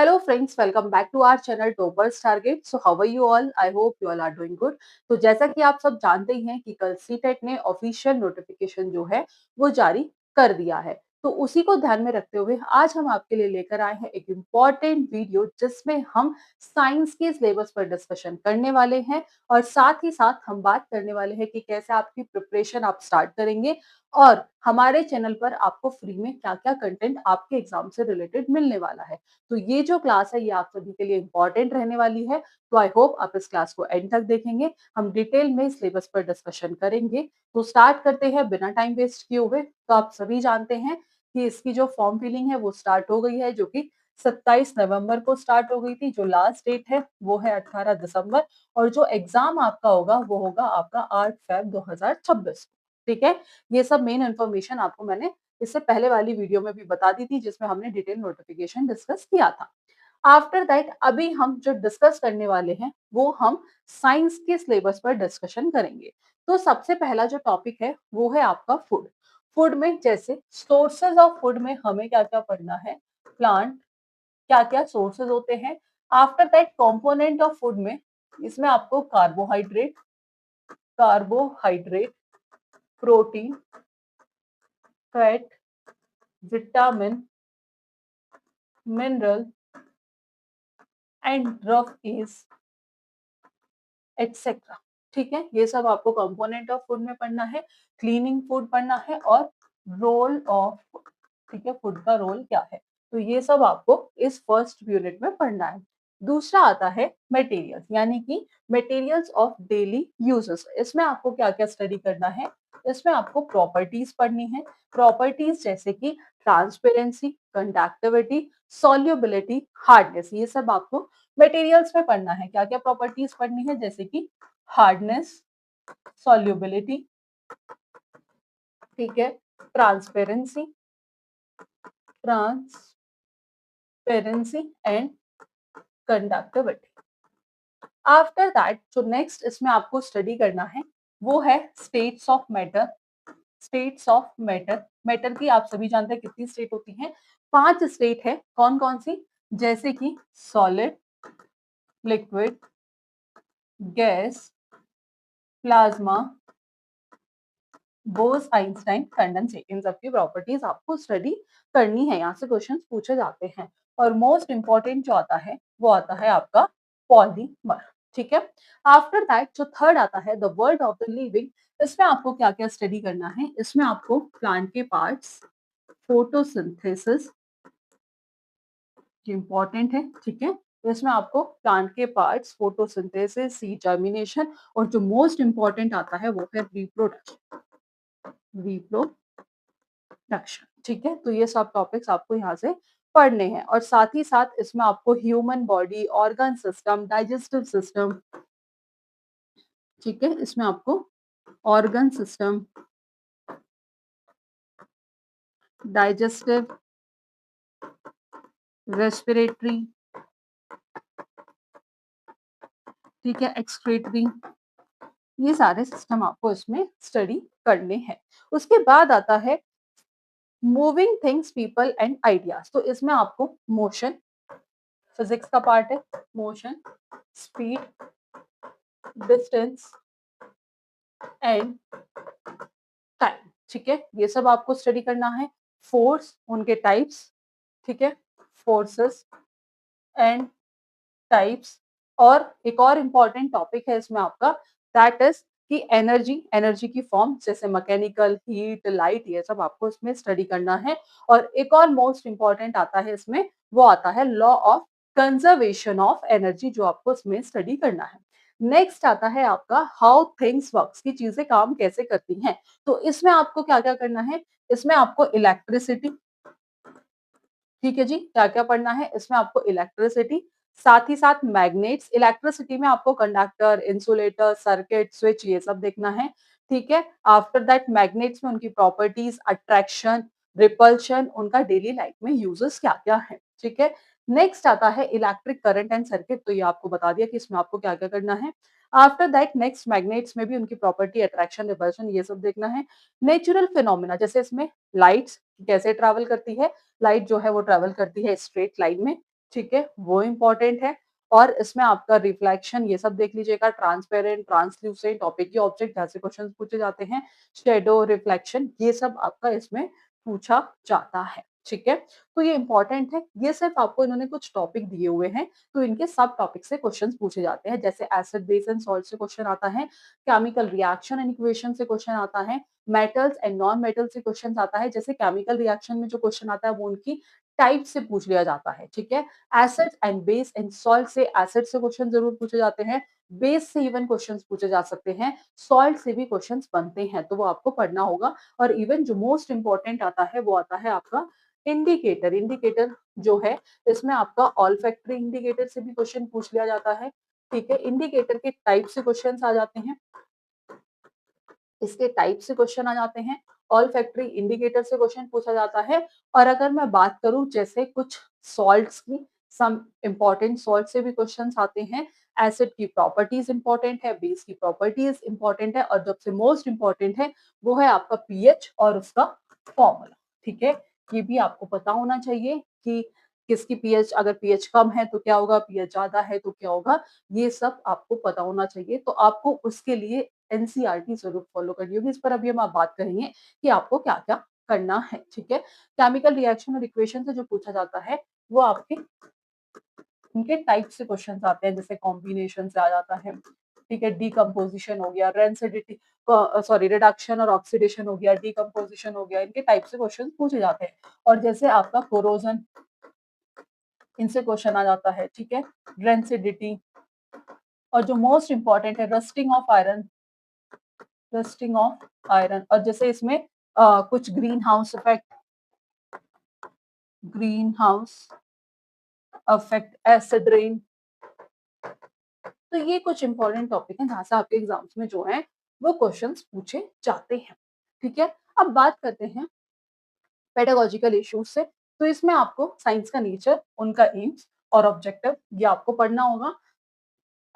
Hello friends, welcome back to our channel Toppers Target. So how are you all? I hope you all are doing good. तो जैसा कि आप सब जानते ही हैं कि कल सीटेट ने ऑफिशियल नोटिफिकेशन जो है वो जारी कर दिया है। तो उसी को ध्यान में रखते हुए आज हम आपके लिए लेकर आए हैं एक इम्पॉर्टेंट वीडियो जिसमें हम साइंस के सिलेबस पर डिस्कशन करने वाले हैं और साथ ही साथ हम बात करने वाले हैं कि कैसे आपकी प्रिपरेशन आप स्टार्ट करेंगे और हमारे चैनल पर आपको फ्री में क्या-क्या कंटेंट आपके एग्जाम से रिलेटेड मिलने वाला है। तो ये जो क्लास है ये आप सभी के लिए इम्पोर्टेंट रहने वाली है। तो आई होप आप इस क्लास को एंड तक देखेंगे। हम डिटेल में सिलेबस पर डिस्कशन करेंगे। तो स्टार्ट करते हैं बिना टाइम वेस्ट किए हुए। तो आप सभी जानते हैं कि इसकी जो फॉर्म फिलिंग है वो स्टार्ट हो गई है, जो कि 27 नवंबर को स्टार्ट हो गई थी। जो लास्ट डेट है वो है 18 दिसंबर और जो एग्जाम आपका होगा वो होगा आपका 8 फेब 2026। ठीक है, ये सब मेन इन्फॉर्मेशन आपको मैंने इससे पहले वाली वीडियो में भी बता दी थी जिसमें हमने डिटेल नोटिफिकेशन डिस्कस किया था। आफ्टर दैट अभी हम जो डिस्कस करने वाले हैं वो हम साइंस के सिलेबस पर डिस्कशन करेंगे। तो सबसे पहला जो टॉपिक है वो है आपका फूड। फूड में जैसे सोर्सेज ऑफ फूड में हमें क्या-क्या पढ़ना है, प्लांट क्या-क्या सोर्सेज होते हैं। After that component of food में इसमें आपको carbohydrate, protein, fat, vitamin, mineral and rough is etcetera. ठीक है, ये सब आपको कंपोनेंट ऑफ फूड में पढ़ना है, क्लीनिंग फूड पढ़ना है और रोल ऑफ फूड। ठीक है, फूड का रोल क्या है, तो ये सब आपको इस फर्स्ट यूनिट में पढ़ना है। दूसरा आता है मटेरियल्स, यानी कि मटेरियल्स ऑफ डेली यूजेस। इसमें आपको क्या क्या स्टडी करना है, इसमें आपको प्रॉपर्टीज पढ़नी है। प्रॉपर्टीज जैसे कि ट्रांसपेरेंसी, कंडक्टिविटी, सॉल्युबिलिटी, हार्डनेस, ये सब आपको मटेरियल्स में पढ़ना है। क्या क्या प्रॉपर्टीज पढ़नी है, जैसे कि हार्डनेस, सॉल्युबिलिटी, ठीक है, transparency transparency and conductivity. After that जो नेक्स्ट इसमें आपको स्टडी करना है वो है states of matter. States of matter, matter की आप सभी जानते हैं कितनी स्टेट होती हैं, 5 स्टेट है। कौन कौन सी, जैसे कि solid, liquid, gas, plasma, Bose Einstein, condensate. इन सब की प्रॉपर्टीज आपको स्टडी करनी है, यहाँ से क्वेश्चंस पूछे जाते हैं। और मोस्ट इंपॉर्टेंट जो आता है वो आता है आपका पॉलीमर। ठीक है, आफ्टर दैट जो थर्ड आता है the world of the living. इसमें आपको क्या क्या स्टडी करना है, इसमें आपको प्लांट के पार्ट्स, फोटोसिंथेसिस इंपॉर्टेंट है। ठीक है, तो इसमें आपको प्लांट के पार्ट्स, फोटोसिंथेसिस, सीड जर्मिनेशन और जो मोस्ट इंपॉर्टेंट आता है वो है रिप्रोडक्शन। ठीक है, तो ये सब टॉपिक्स आपको यहाँ से पढ़ने हैं और साथ ही साथ इसमें आपको human body, organ system, digestive system, ठीक है, इसमें आपको ऑर्गन सिस्टम, डाइजेस्टिव, रेस्पिरेटरी, ठीक है, एक्सक्रीटरी, ये सारे सिस्टम आपको इसमें स्टडी करने हैं। उसके बाद आता है moving things, people and ideas. तो इसमें आपको मोशन, फिजिक्स का पार्ट है, motion, speed, distance and time. ठीक है, ये सब आपको स्टडी करना है। फोर्स, उनके टाइप्स, ठीक है, फोर्सेस एंड टाइप्स। और एक और इम्पॉर्टेंट टॉपिक है इसमें आपका, दैट इज कि एनर्जी, एनर्जी की फॉर्म जैसे मैकेनिकल, हीट, लाइट, ये सब आपको इसमें स्टडी करना है। और एक और मोस्ट इंपॉर्टेंट आता है इसमें, वो आता है law of conservation of energy, जो आपको इसमें स्टडी करना है। नेक्स्ट आता है आपका हाउ थिंग्स वर्क्स, की चीजें काम कैसे करती हैं। तो इसमें आपको क्या क्या करना है, इसमें आपको इलेक्ट्रिसिटी, ठीक है जी, क्या क्या पढ़ना है, इसमें आपको इलेक्ट्रिसिटी, साथ ही साथ मैग्नेट्स। इलेक्ट्रिसिटी में आपको कंडक्टर, इंसुलेटर, सर्किट, स्विच, ये सब देखना है। ठीक है, आफ्टर दैट मैग्नेट्स में उनकी प्रॉपर्टीज, अट्रैक्शन, रिपल्शन, उनका डेली लाइफ में यूजेस क्या क्या है। ठीक है, नेक्स्ट आता है इलेक्ट्रिक करंट एंड सर्किट। तो ये आपको बता दिया कि इसमें आपको क्या क्या करना है। आफ्टर दैट नेक्स्ट मैग्नेट्स में भी उनकी प्रॉपर्टी, अट्रैक्शन, रिपल्शन, ये सब देखना है। नेचुरल फिनोमिना, जैसे इसमें लाइट्स कैसे ट्रैवल करती है, लाइट जो है वो ट्रैवल करती है स्ट्रेट लाइन में, ठीक है, वो इम्पोर्टेंट है। और इसमें आपका रिफ्लेक्शन ये सब देख लीजिएगा, ट्रांसपेरेंट, ट्रांसल्यूसेंट, ओपेक ऑब्जेक्ट ऐसे क्वेश्चंस पूछे जाते हैं, शैडो, रिफ्लेक्शन ये सब आपका इसमें पूछा जाता है, ठीक है? तो ये इम्पोर्टेंट है, ये सिर्फ आपको इन्होंने कुछ टॉपिक दिए हुए हैं, तो इनके सब टॉपिक से क्वेश्चंस पूछे जाते हैं, जैसे एसिड, बेस एंड सॉल्ट से क्वेश्चन आता है, केमिकल रिएक्शन एंड इक्वेशन से क्वेश्चन आता है, मेटल्स एंड नॉन मेटल से क्वेश्चन आता है, जैसे केमिकल रिएक्शन में जो क्वेश्चन आता है वो उनकी टाइप से पूछ लिया जाता है, ठीक है? Acid and base and salt से एसिड से क्वेश्चन जरूर पूछे जाते हैं, बेस से इवन क्वेश्चंस पूछे जा सकते हैं, सॉल्ट से भी क्वेश्चंस बनते हैं, तो वो आपको पढ़ना होगा। और इवन जो मोस्ट इंपॉर्टेंट आता है वो आता है आपका इंडिकेटर। इंडिकेटर जो है इसमें आपका ऑल्फैक्टरी इंडिकेटर से भी क्वेश्चन पूछ लिया जाता है, ठीक है? इंडिकेटर के टाइप से क्वेश्चन आ जाते हैं, इसके टाइप से क्वेश्चन आ जाते हैं, ऑल्फैक्टरी इंडिकेटर से क्वेश्चन पूछा जाता है। और अगर मैं बात करूं जैसे कुछ सॉल्ट्स की, सम इंपॉर्टेंट सॉल्ट से भी क्वेश्चंस आते हैं, एसिड की प्रॉपर्टीज इंपॉर्टेंट है, बेस की प्रॉपर्टीज इंपॉर्टेंट है, और सबसे मोस्ट इंपॉर्टेंट है वो है आपका पीएच और उसका फॉर्मूला, ठीक है? ये भी आपको पता होना चाहिए कि किसकी पीएच, अगर पीएच कम है तो क्या होगा, पीएच ज्यादा है तो क्या होगा, ये सब आपको पता होना चाहिए। तो आपको उसके लिए एनसीईआरटी जरूर फॉलो करनी होगी। इस पर अभी हम आप बात करेंगे कि आपको क्या-क्या करना है, ठीक है? केमिकल रिएक्शन और इक्वेशन से जो पूछा जाता है, वो आपके उनके टाइप से क्वेश्चंस आते हैं, जैसे कॉम्बिनेशन से आ जाता है, ठीक है? डिकम्पोजिशन हो गया, रेंसिडिटी सॉरी रिडक्शन और ऑक्सीडेशन हो गया, डिकम्पोजिशन हो गया, इनके टाइप से क्वेश्चन पूछे जाते हैं। और जैसे आपका कोरोजन, इनसे क्वेश्चन आ जाता है, ठीक है? रेंसिडिटी, और जो मोस्ट इंपॉर्टेंट है rusting of iron, rusting of iron. और जैसे इसमें कुछ green house effect, green house effect, acid rain, तो ये कुछ इंपॉर्टेंट टॉपिक हैं जहां से आपके एग्जाम्स में जो है वो क्वेश्चंस पूछे जाते हैं, ठीक है? अब बात करते हैं पेडागोजिकल इश्यूज से। तो इसमें आपको साइंस का नेचर, उनका एम्स और ऑब्जेक्टिव ये आपको पढ़ना होगा।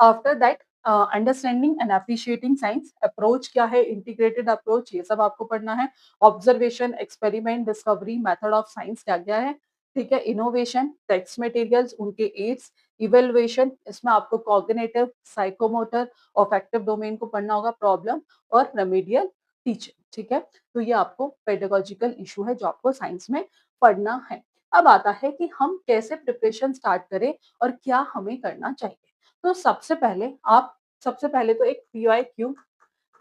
After that understanding and appreciating science, approach क्या है, इंटीग्रेटेड अप्रोच, ये सब आपको पढ़ना है। Observation, experiment, discovery, method of science क्या क्या है, ठीक है? इनोवेशन, टेक्स्ट मटेरियल्स, उनके एड्स, इवेल्युएशन, इसमें आपको कॉग्निटिव, साइकोमोटर, अफेक्टिव डोमेन को पढ़ना होगा, प्रॉब्लम और रेमेडियल टीचिंग, ठीक है? तो ये आपको पेडागोजिकल इशू है जो आपको साइंस में पढ़ना है। अब आता है कि हम कैसे प्रिपरेशन स्टार्ट करें और क्या हमें करना चाहिए। तो सबसे पहले तो एक पीवाईक्यू,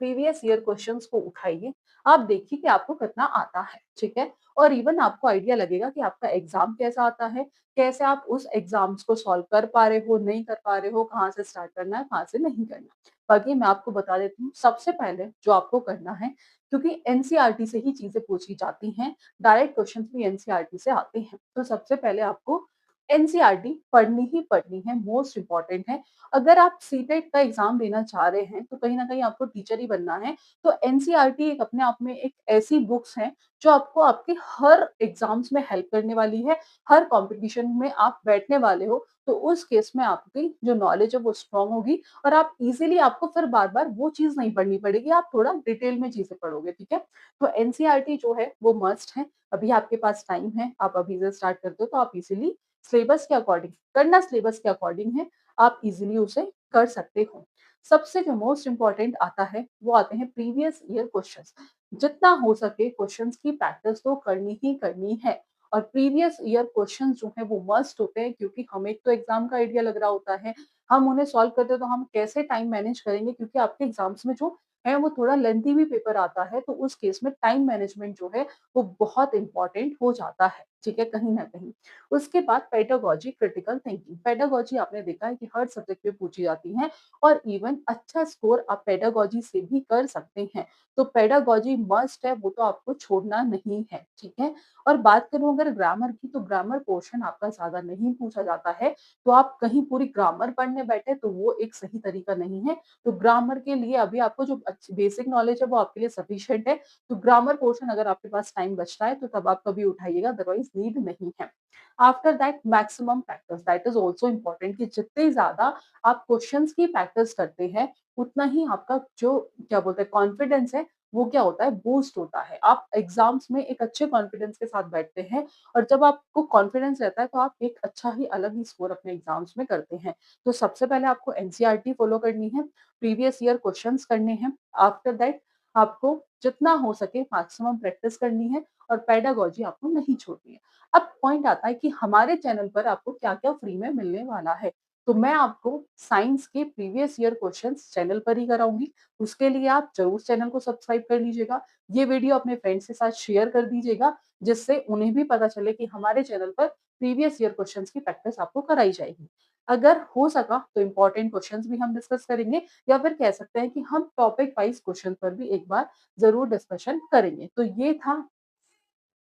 प्रीवियस ईयर क्वेश्चंस को उठाइए, आप देखिए कि आपको कितना आता है, ठीक है? और इवन आपको आइडिया लगेगा कि आपका एग्जाम कैसा आता है, कैसे आप उस एग्जाम्स को सॉल्व कर पा रहे हो, नहीं कर पा रहे हो, कहाँ से स्टार्ट करना है, कहाँ से नहीं करना। बाकी मैं आपको बता देती हूँ, सबसे पहले जो आपको करना है, क्योंकि एनसीईआरटी से ही चीजें पूछी जाती हैं, डायरेक्ट क्वेश्चन भी एनसीईआरटी से आते हैं, तो सबसे पहले आपको एनसीईआरटी पढ़नी ही पढ़नी है, मोस्ट इंपॉर्टेंट है। अगर आप सीटेट का एग्जाम देना चाह रहे हैं तो कहीं ना कहीं आपको टीचर ही बनना है, तो एनसीईआरटी एक अपने आप में एक ऐसी बुक्स है जो आपको आपके हर एग्जाम्स में हेल्प करने वाली है। हर कंपटीशन में आप बैठने वाले हो तो उस केस में आपकी जो नॉलेज है वो स्ट्रांग होगी, और आप इजीली, आपको फिर बार बार वो चीज नहीं पढ़नी पड़ेगी, आप थोड़ा डिटेल में चीजें पढ़ोगे, ठीक है? तो एनसीईआरटी जो है वो मस्ट है। अभी आपके पास टाइम है, आप अभी से स्टार्ट करते हो तो आप इजीली सिलेबस के अकॉर्डिंग करना, सिलेबस के अकॉर्डिंग है, आप इजीली उसे कर सकते हो। सबसे जो मोस्ट इम्पोर्टेंट आता है वो आते हैं प्रीवियस ईयर क्वेश्चंस। जितना हो सके क्वेश्चंस की प्रैक्टिस तो करनी ही करनी है, और प्रीवियस ईयर क्वेश्चंस जो है वो मस्ट होते हैं, क्योंकि हमें एक तो एग्जाम का आइडिया लग रहा होता है, हम उन्हें सॉल्व करते हैं तो हम कैसे टाइम मैनेज करेंगे, क्योंकि आपके एग्जाम्स में जो है वो थोड़ा लेंथी भी पेपर आता है, तो उस केस में टाइम मैनेजमेंट जो है वो बहुत इंपॉर्टेंट हो जाता है, ठीक है? कहीं ना कहीं उसके बाद पेडागोजी, क्रिटिकल थिंकिंग। पेडागोजी आपने देखा है कि हर सब्जेक्ट में पूछी जाती है, और इवन अच्छा स्कोर आप पेडागोजी से भी कर सकते हैं। तो पेडागोजी मस्ट है, वो तो आपको छोड़ना नहीं है, ठीक है? और बात करूं अगर ग्रामर की, तो ग्रामर पोर्शन आपका ज्यादा नहीं पूछा जाता है, तो आप कहीं पूरी ग्रामर पढ़ने बैठे तो वो एक सही तरीका नहीं है। तो ग्रामर के लिए अभी आपको जो अच्छी बेसिक नॉलेज है वो आपके लिए सफिशिएंट है। तो ग्रामर पोर्शन अगर आपके पास टाइम बचता है तो तब आप कभी उठाइएगा, अदरवाइज नीड नहीं है। After that maximum practice, that is also important, कि जितनी ज्यादा आप क्वेश्चंस की प्रैक्टिस करते हैं उतना ही आपका जो क्या बोलते हैं कॉन्फिडेंस है वो क्या होता है, बूस्ट होता है। आप एग्ज़ाम्स में एक अच्छे कॉन्फिडेंस के साथ बैठते हैं और जब आपको कॉन्फिडेंस रहता है तो आप एक अच्छा ही अलग ही स्कोर अपने एग्ज़ाम्स में करते हैं। तो सबसे पहले आपको एनसीईआरटी फॉलो करनी है, प्रीवियस ईयर क्वेश्चन्स करने हैं। आफ्टर दैट आपको जितना हो सके मैक्सिमम प्रैक्टिस करनी है और पेडागॉजी आपको नहीं छोड़नी है। अब पॉइंट आता है कि हमारे चैनल पर आपको क्या-क्या फ्री में मिलने वाला है। तो मैं आपको साइंस के प्रीवियस ईयर क्वेश्चंस चैनल पर ही कराऊँगी। उसके लिए आप ज़रूर चैनल को सब्सक्राइब कर लीजिएगा। ये वीडियो अपने फ्रेंड्स के साथ शेयर कर दीजिएगा, जिससे उन्हें भी पता चले कि हमारे चैनल पर प्रीवियस ईयर क्वेश्चंस की प्रैक्टिस आपको कराई जाएगी। अगर हो सका तो इम्पोर्टेंट क्वेश्चंस भी हम डिस्कस करेंगे या फिर कह सकते हैं कि हम टॉपिक वाइज़ क्वेश्चन पर भी एक बार ज़रूर डिस्कशन करेंगे। तो ये था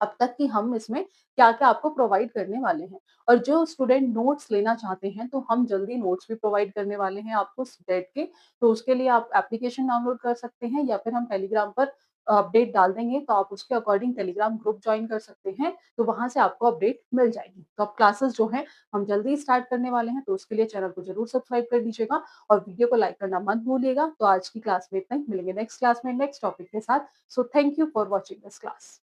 अब तक कि हम इसमें क्या-क्या आपको प्रोवाइड करने वाले हैं। और जो स्टूडेंट नोट्स लेना चाहते हैं, तो हम जल्दी नोट्स भी प्रोवाइड करने वाले हैं आपको स्टेट के। तो उसके लिए आप एप्लीकेशन डाउनलोड कर सकते हैं या फिर हम टेलीग्राम पर अपडेट डाल देंगे, तो आप उसके अकॉर्डिंग टेलीग्राम ग्रुप जॉइन कर सकते हैं, तो वहाँ से आपको अपडेट मिल जाएगी। तो अब क्लासेस जो हैं, हम जल्दी स्टार्ट करने वाले हैं, तो उसके लिए चैनल को ज़रूर सब्सक्राइब कर दीजिएगा और वीडियो को लाइक करना मत भूलिएगा। तो आज की क्लास में इतना ही, मिलेंगे नेक्स्ट क्लास में नेक्स्ट टॉपिक के साथ। So thank you for watching this class.